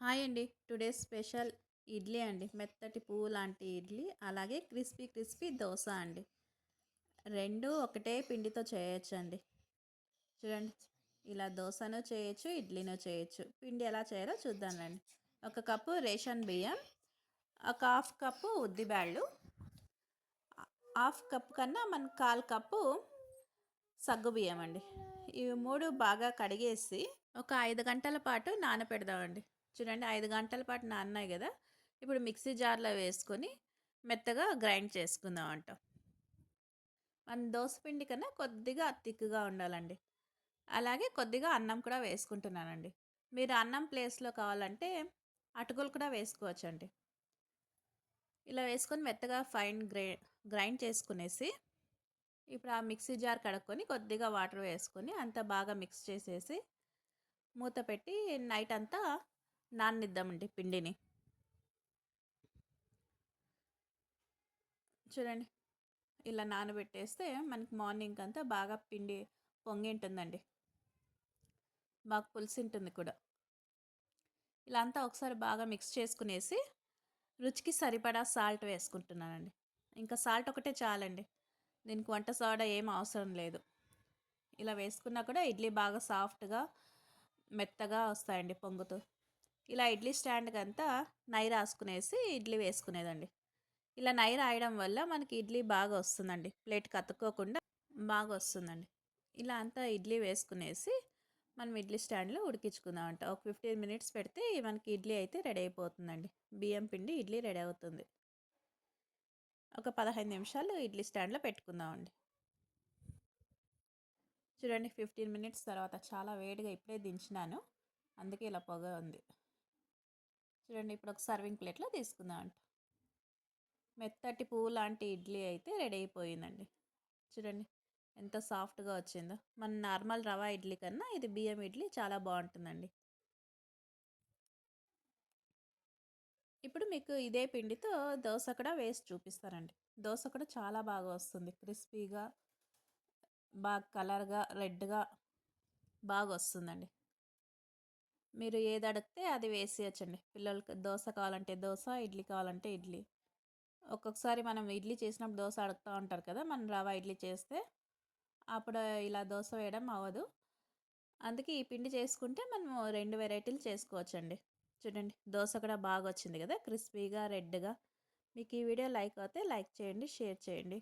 Hi అండి. Today special idli అండి. మెత్తటి పువ్వు లాంటి ఇడ్లీ, అలాగే క్రిస్పీ క్రిస్పీ దోస అండి. 2 ఒకటే పిండితో చేయొచ్చండి. చూడండి, ఇలా దోసను చేయొచ్చు, ఇడ్లీను చేయొచ్చు. పిండి ఎలా చేయాలో చూద్దాం రండి. ఒక కప్పు రేషన్ బియ్యం, ఒక హాఫ్ కప్పు ఉద్దిబ్యాళ్ళు, హాఫ్ కప్ కన్నా మనకు 1/4 కప్పు సగ్గుబియ్యం అండి. ఇవి 3 బాగా కడిగేసి ఒక 5 గంటల పాటు నానపెడదామండి. చూడండి, 5 గంటల పాటు నాన్నాయి కదా! ఇప్పుడు మిక్సీ జార్‌లో వేసుకొని మెత్తగా గ్రైండ్ చేసుకుందామంట. మన దోస పిండి కన్నా కొద్దిగా థిక్‌గా ఉండాలండి. అలాగే కొద్దిగా అన్నం కూడా వేసుకుంటున్నానండి. మీరు అన్నం ప్లేస్‌లో కావాలంటే అటుకులు కూడా వేసుకోవచ్చండి. ఇలా వేసుకొని మెత్తగా ఫైన్ గ్రైండ్ చేసుకునేసి, ఇప్పుడు ఆ మిక్సీ జార్ కడుక్కొని కొద్దిగా వాటర్ వేసుకొని అంతా బాగా మిక్స్ చేసేసి మూత పెట్టి నైట్ అంతా నాననిద్దామండి పిండిని. చూడండి, ఇలా నానబెట్టేస్తే మనకి మార్నింగ్ అంతా బాగా పిండి పొంగి ఉంటుందండి. బాగా పులిసి ఉంటుంది కూడా. ఇలా అంతా ఒకసారి బాగా మిక్స్ చేసుకునేసి రుచికి సరిపడా సాల్ట్ వేసుకుంటున్నానండి. ఇంకా సాల్ట్ ఒకటే చాలండి. దీనికి వంట సోడా ఏం అవసరం లేదు. ఇలా వేసుకున్నా కూడా ఇడ్లీ బాగా సాఫ్ట్‌గా, మెత్తగా వస్తాయండి పొంగుతూ. ఇలా ఇడ్లీ స్టాండ్‌కంతా నెయ్యి రాసుకునేసి ఇడ్లీ వేసుకునేదండి. ఇలా నెయ్యి రాయడం వల్ల మనకి ఇడ్లీ బాగా వస్తుందండి. ప్లేట్‌కి అతుక్కోకుండా బాగా వస్తుందండి. ఇలా అంతా ఇడ్లీ వేసుకునేసి మనం ఇడ్లీ స్టాండ్‌లో ఉడికించుకుందామంట. ఒక 15 మినిట్స్ పెడితే మనకి ఇడ్లీ అయితే రెడీ అయిపోతుందండి. బియ్యం పిండి ఇడ్లీ రెడీ అవుతుంది. ఒక 15 నిమిషాలు ఇడ్లీ స్టాండ్‌లో పెట్టుకుందామండి. చూడండి, 15 మినిట్స్ తర్వాత చాలా వేడిగా ఇప్పుడే దించినాను. అందుకే ఇలా పొగ ఉంది. చూడండి, ఇప్పుడు ఒక సర్వింగ్ ప్లేట్‌లో తీసుకుందామంట. మెత్తటి పువ్వు లాంటి ఇడ్లీ అయితే రెడీ అయిపోయిందండి. చూడండి, ఎంత సాఫ్ట్‌గా వచ్చిందో. మన నార్మల్ రవా ఇడ్లీ కన్నా ఇది బియ్యం ఇడ్లీ చాలా బావుంటుందండి. ఇప్పుడు మీకు ఇదే పిండితో దోస కూడా వేసి చూపిస్తానండి. దోస కూడా చాలా బాగా వస్తుంది. క్రిస్పీగా, బాగా కలర్‌గా, రెడ్‌గా బాగొస్తుందండి. మీరు ఏది అడిగితే అది వేసేయొచ్చండి. పిల్లలకి దోస కావాలంటే దోస, ఇడ్లీ కావాలంటే ఇడ్లీ. ఒక్కొక్కసారి మనం ఇడ్లీ చేసినప్పుడు దోస అడుగుతా ఉంటారు కదా! మనం రవా ఇడ్లీ చేస్తే, అప్పుడు ఇలా దోస వేయడం అవ్వదు. అందుకే ఈ పిండి చేసుకుంటే మనము 2 వెరైటీలు చేసుకోవచ్చండి. చూడండి, దోస కూడా బాగొచ్చింది కదా! క్రిస్పీగా, రెడ్‌గా. మీకు ఈ వీడియో లైక్ అవుతే లైక్ చేయండి, షేర్ చేయండి.